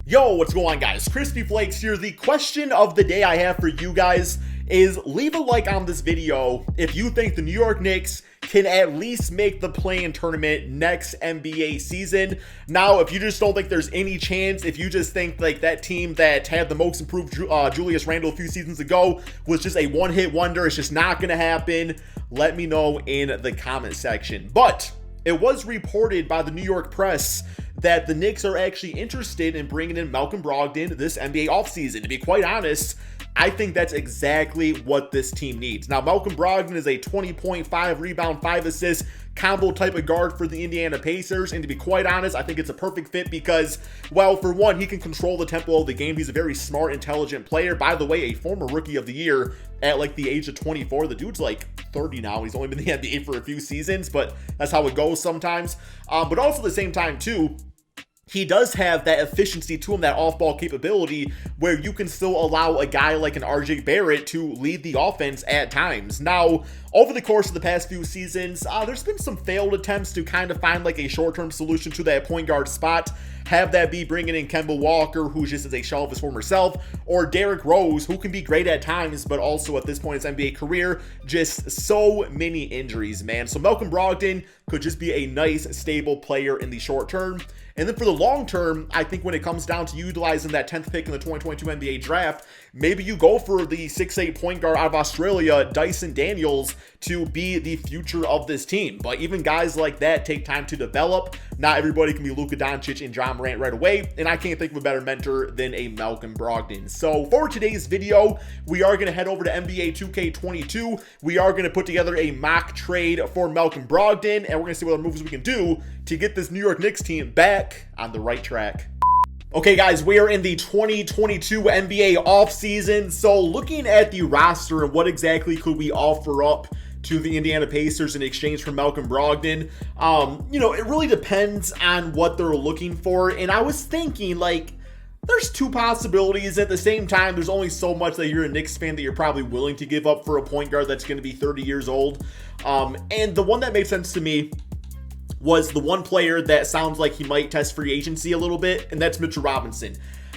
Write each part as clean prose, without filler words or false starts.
Yo, what's going on, guys? Crispy Flakes here. The question of the day I have for you guys is leave a like on this video if you think the New York Knicks can at least make the play-in tournament next NBA season. Now, if you just don't think there's any chance, if you just think like that team that had the most improved Julius Randle a few seasons ago was just a one-hit wonder, it's just not going to happen, let me know in the comment section. But it was reported by the New York press that the Knicks are actually interested in bringing in Malcolm Brogdon this NBA offseason. To be quite honest, I think that's exactly what this team needs. Now, Malcolm Brogdon is a 20.5 rebound, 5 assist combo type of guard for the Indiana Pacers. And to be quite honest, I think it's a perfect fit because, well, for one, he can control the tempo of the game. He's a very smart, intelligent player. By the way, a former Rookie of the Year at like the age of 24. The dude's like 30 now. He's only been in the NBA for a few seasons, but that's how it goes sometimes. But also at the same time, too, he does have that efficiency to him, that off-ball capability where you can still allow a guy like an RJ Barrett to lead the offense at times. Now, over the course of the past few seasons, there's been some failed attempts to kind of find like a short-term solution to that point guard spot. Have that be bringing in Kemba Walker, who just is a shell of his former self, or Derrick Rose, who can be great at times, but also at this point in his NBA career, just so many injuries, man. So Malcolm Brogdon could just be a nice, stable player in the short term. And then for the long term, I think when it comes down to utilizing that 10th pick in the 2022 NBA draft, maybe you go for the 6'8 point guard out of Australia, Dyson Daniels, to be the future of this team. But even guys like that take time to develop. Not everybody can be Luka Doncic and John Morant right away, and I can't think of a better mentor than a Malcolm Brogdon. So for today's video, we are going to head over to NBA 2K22. We are going to put together a mock trade for Malcolm Brogdon, and we're going to see what other moves we can do to get this New York Knicks team back on the right track. Okay, guys, we are in the 2022 NBA offseason. So looking at the roster and what exactly could we offer up to the Indiana Pacers in exchange for Malcolm Brogdon, it really depends on what they're looking for. And I was thinking, like, there's two possibilities. At the same time, there's only so much that you're a Knicks fan that you're probably willing to give up for a point guard that's going to be 30 years old. And the one that made sense to me was the one player that sounds like he might test free agency a little bit, and that's Mitchell Robinson.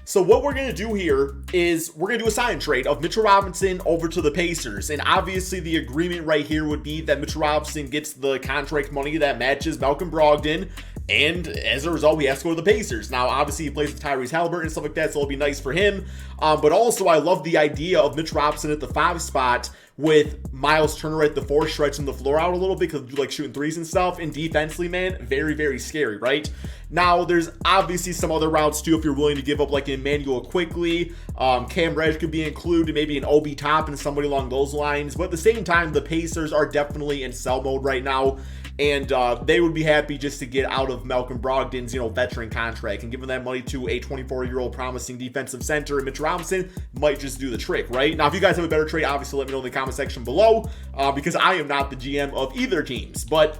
So what we're going to do here is we're going to do a sign trade of Mitchell Robinson over to the Pacers. And obviously the agreement right here would be that Mitchell Robinson gets the contract money that matches Malcolm Brogdon. And as a result, he has to go to the Pacers. Now, obviously, he plays with Tyrese Halliburton and stuff like that, so it'll be nice for him. But also, I love the idea of Mitch Robinson at the 5 spot with Miles Turner at the 4, stretching the floor out a little bit because you like shooting threes and stuff. And defensively, man, very, very scary, right? Now, there's obviously some other routes, too, if you're willing to give up like Emmanuel Quickly. Cam Reddish could be included, maybe an Obi Toppin, somebody along those lines. But at the same time, the Pacers are definitely in sell mode right now. And they would be happy just to get out of Malcolm Brogdon's, veteran contract and giving that money to a 24-year-old promising defensive center. And Mitch Robinson might just do the trick, right? Now, if you guys have a better trade, obviously let me know in the comment section below because I am not the GM of either teams. But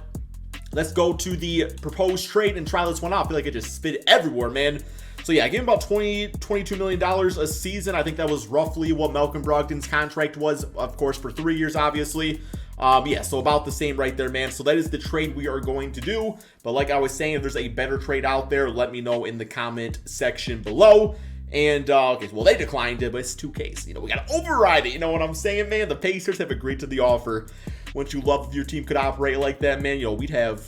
let's go to the proposed trade and try this one out. I feel like it just spit everywhere, man. So yeah, I gave him about $22 million a season. I think that was roughly what Malcolm Brogdon's contract was, of course, for 3 years, obviously. So about the same right there, man. So that is the trade we are going to do. But like I was saying, if there's a better trade out there, let me know in the comment section below. And, okay, well, they declined it, but it's 2Ks. We got to override it. You know what I'm saying, man? The Pacers have agreed to the offer. Wouldn't you love if your team could operate like that, man? We'd have...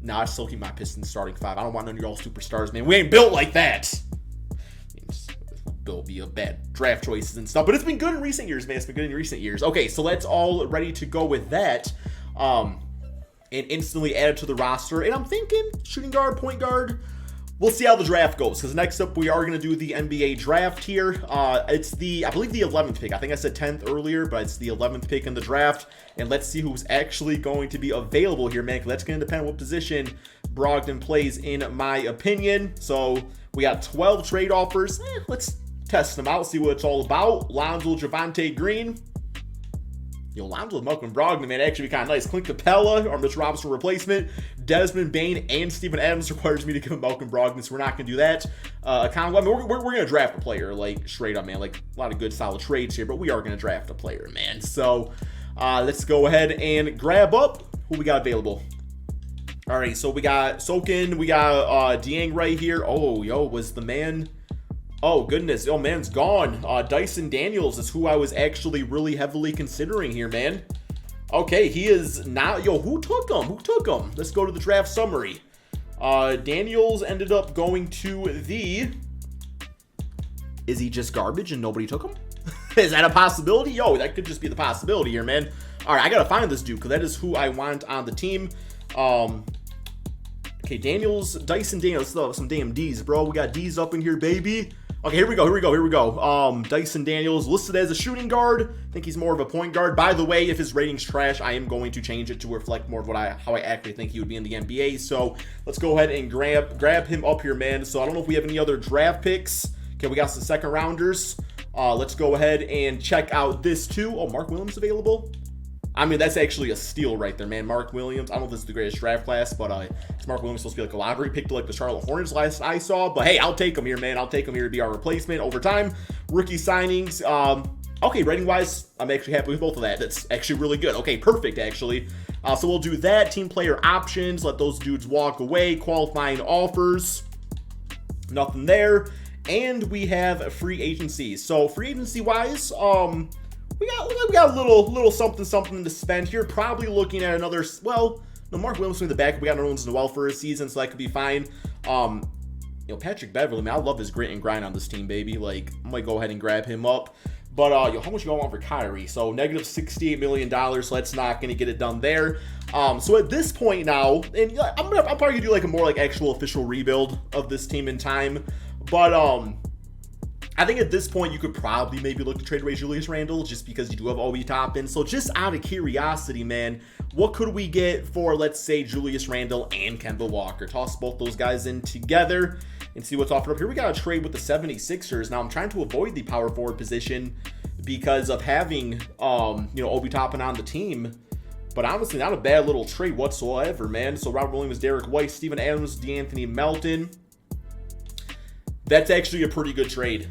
Nah, I still keep my Pistons starting 5. I don't want none of y'all superstars, man. We ain't built like that. Built via bad draft choices and stuff, but it's been good in recent years, man. It's been good in recent years. Okay, so let's all ready to go with that. And instantly add it to the roster. And I'm thinking shooting guard, point guard. We'll see how the draft goes, because next up we are going to do the NBA draft here. It's I believe the 11th pick. I think I said 10th earlier, but it's the 11th pick in the draft. And let's see who's actually going to be available here, man, because that's going to depend on what position Brogdon plays, in my opinion. So we got 12 trade offers. Let's test them out, see what it's all about. Lonzo, Javonte Green. Lonzo with Malcolm Brogdon, man, actually be kind of nice. Clint Capella, our Mitch Robinson replacement. Desmond Bane and Steven Adams requires me to give him Malcolm Brogdon, so we're not going to do that. We're going to draft a player, like, straight up, man. Like, a lot of good, solid trades here, but we are going to draft a player, man. So, let's go ahead and grab up who we got available. All right, so we got Sokin, we got Dieng right here. Oh, yo, was the man... Oh, goodness. Oh, man's gone. Dyson Daniels is who I was actually really heavily considering here, man. Okay, he is not... Yo, who took him? Who took him? Let's go to the draft summary. Daniels ended up going to the... Is he just garbage and nobody took him? Is that a possibility? Yo, that could just be the possibility here, man. All right, I got to find this dude because that is who I want on the team. Okay, Dyson Daniels, some damn D's, bro. We got D's up in here, baby. Okay, here we go. Dyson Daniels listed as a shooting guard. I think he's more of a point guard. By the way, if his rating's trash, I am going to change it to reflect more of how I actually think he would be in the NBA. So let's go ahead and grab him up here, man. So I don't know if we have any other draft picks. Okay, we got some second rounders. Let's go ahead and check out this too. Oh, Mark Williams available. I mean, that's actually a steal right there, man. Mark Williams. I don't know if this is the greatest draft class, but it's Mark Williams supposed to be like a lottery pick to like the Charlotte Hornets last I saw. But hey, I'll take him here, man. I'll take him here to be our replacement over time. Rookie signings. Okay, rating-wise, I'm actually happy with both of that. That's actually really good. Okay, perfect, actually. So we'll do that. Team player options. Let those dudes walk away. Qualifying offers. Nothing there. And we have free agency. So free agency-wise, we got a little something to spend here. Probably looking at another, well, no, Mark Williams in the back. We got Nerlens Noel for a season, so that could be fine. You know, Patrick Beverly, man, I love his grit and grind on this team, baby. Like, I might go ahead and grab him up. But, yo, how much you want for Kyrie? So, negative $68 million, so that's not going to get it done there. So at this point now, and I'm probably going to do like a more like actual official rebuild of this team in time. But, I think at this point, you could probably maybe look to trade away Julius Randle just because you do have Obi Toppin. So just out of curiosity, man, what could we get for, let's say, Julius Randle and Kemba Walker? Toss both those guys in together and see what's offered up here. We got a trade with the 76ers. Now, I'm trying to avoid the power forward position because of having, you know, Obi Toppin on the team. But honestly, not a bad little trade whatsoever, man. So Robert Williams, Derek White, Steven Adams, DeAnthony Melton. That's actually a pretty good trade.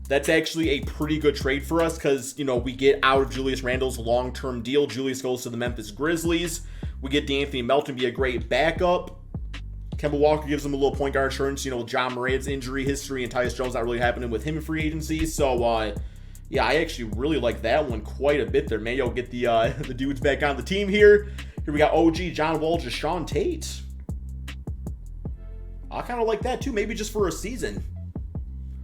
That's actually a pretty good trade for us because, you know, we get out of Julius Randle's long-term deal. Julius goes to the Memphis Grizzlies. We get DeAnthony Melton be a great backup. Kemba Walker gives him a little point guard insurance, you know, with John Morant's injury history and Tyus Jones not really happening with him in free agency. So, yeah, I actually really like that one quite a bit there. Man, you'll get the dudes back on the team here. Here we got OG, John Wall, Deshaun Tate. I kind of like that too, maybe just for a season.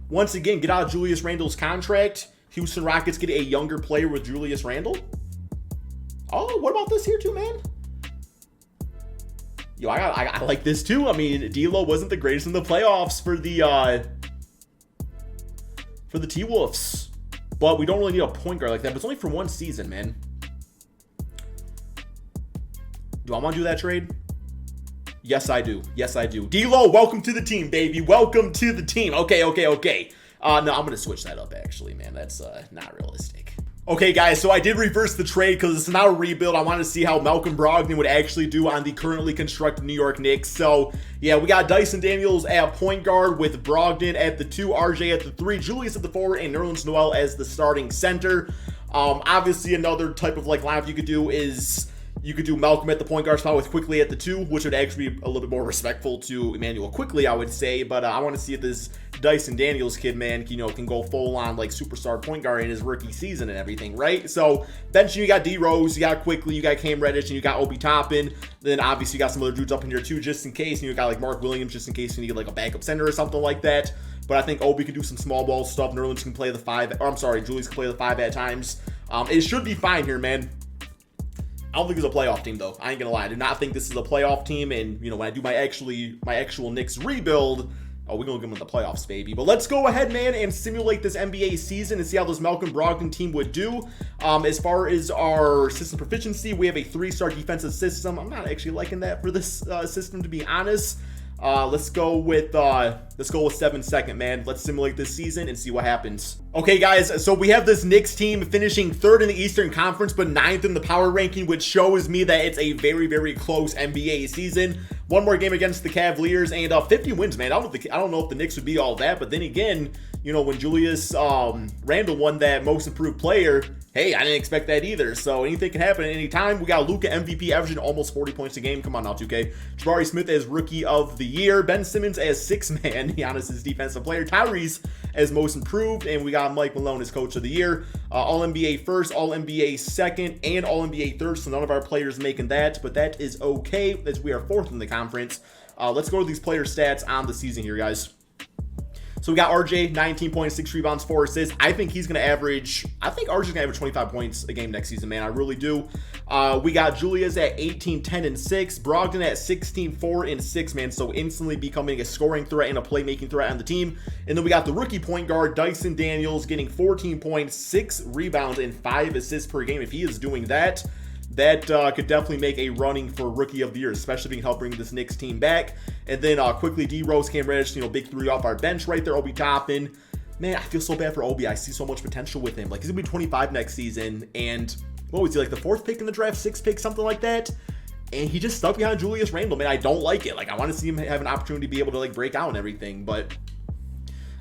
Once again, get out of Julius Randle's contract. Houston Rockets get a younger player with Julius Randle. Oh, what about this here too, man? Yo, I like this too. I mean, D'Lo wasn't the greatest in the playoffs for the T-Wolves. But we don't really need a point guard like that. But it's only for one season, man. Do I want to do that trade? Yes, I do. Yes, I do. D'Lo, welcome to the team, baby. Welcome to the team. Okay. No, I'm going to switch that up, actually, man. That's not realistic. Okay, guys, so I did reverse the trade because it's now a rebuild. I wanted to see how Malcolm Brogdon would actually do on the currently constructed New York Knicks. So, yeah, we got Dyson Daniels at point guard with Brogdon at the 2, RJ at the 3, Julius at the 4, and Nerlens Noel as the starting center. Obviously, another type of like lineup you could do is... You could do Malcolm at the point guard spot with Quickly at the 2, which would actually be a little bit more respectful to Emmanuel Quickly, I would say. But I want to see if this Dyson Daniels kid, man, you know, can go full on like superstar point guard in his rookie season and everything, right? So bench, you got D Rose, you got Quickly, you got Cam Reddish, and you got Obi Toppin. Then obviously you got some other dudes up in here too, just in case. And you got like Mark Williams, just in case you need like a backup center or something like that. But I think Obi can do some small ball stuff. Nerlens can play the 5. Or I'm sorry, Julius can play the 5 at times. It should be fine here, man. I don't think it's a playoff team, though. I ain't gonna lie. I do not think this is a playoff team. And, you know, when I do my actual Knicks rebuild, oh, we're gonna give them the playoffs, baby. But let's go ahead, man, and simulate this NBA season and see how this Malcolm Brogdon team would do. As far as our system proficiency, we have a 3-star defensive system. I'm not actually liking that for this system, to be honest. Let's go with 7 second, man. Let's simulate this season and see what happens. Okay, guys, so we have this Knicks team finishing 3rd in the Eastern Conference, but 9th in the power ranking, which shows me that it's a very, very close NBA season. one more game against the Cavaliers, and 50 wins, man. I don't know if the Knicks would be all that, but then again, you know, when Julius Randle won that most improved player, hey, I didn't expect that either. So anything can happen at any time. We got Luka MVP averaging almost 40 points a game. Come on now, 2K. Jabari Smith as Rookie of the Year. Ben Simmons as sixth man. Giannis' defensive player. Tyrese as most improved. And we got Mike Malone as Coach of the Year. All-NBA first, All-NBA second, and All-NBA third. So none of our players making that. But that is okay as we are fourth in the conference. Let's go to these player stats on the season here, guys. So we got RJ, 19.6 rebounds, 4 assists. I think RJ's going to average 25 points a game next season, man. I really do. We got Julius at 18, 10, and 6. Brogdon at 16, 4, and 6, man. So instantly becoming a scoring threat and a playmaking threat on the team. And then we got the rookie point guard, Dyson Daniels, getting 14 points, 6 rebounds, and 5 assists per game. If he is doing that, that could definitely make a running for Rookie of the Year, especially being help bring this Knicks team back. And then quickly, D Rose, Cam Reddish, you know, big 3 off our bench right there. Obi Toppin, man, I feel so bad for Obi. I see so much potential with him. Like, he's gonna be 25 next season, and what was he, like the 4th pick in the draft, 6th pick, something like that? And he just stuck behind Julius Randle, man. I don't like it. Like, I want to see him have an opportunity to be able to like break out and everything, but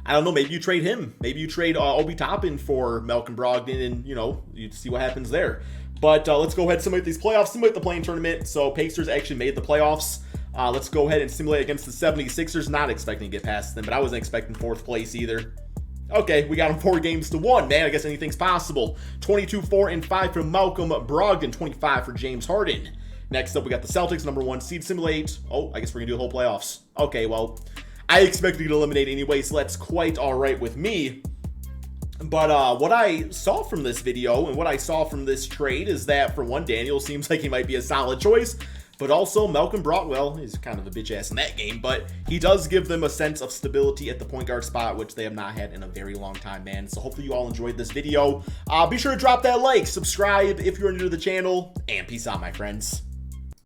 I don't know. Maybe you trade him. Maybe you trade Obi Toppin for Malcolm Brogdon, and you know, you see what happens there. But let's go ahead and simulate these playoffs, simulate the play-in tournament. So Pacers actually made the playoffs. Let's go ahead and simulate against the 76ers. Not expecting to get past them, but I wasn't expecting 4th place either. Okay, we got them 4 games to 1, man. I guess anything's possible. 22, 4, and 5 for Malcolm Brogdon. 25 for James Harden. Next up, we got the Celtics, number 1 seed, simulate. Oh, I guess we're going to do the whole playoffs. Okay, well, I expected to get eliminated anyway, so that's quite all right with me. But what I saw from this video and what I saw from this trade is that, for one, Daniel seems like he might be a solid choice, but also Malcolm Brogdon, he's kind of a bitch ass in that game, but he does give them a sense of stability at the point guard spot, which they have not had in a very long time, man. So hopefully you all enjoyed this video. Be sure to drop that like, subscribe if you're new to the channel, and peace out, my friends.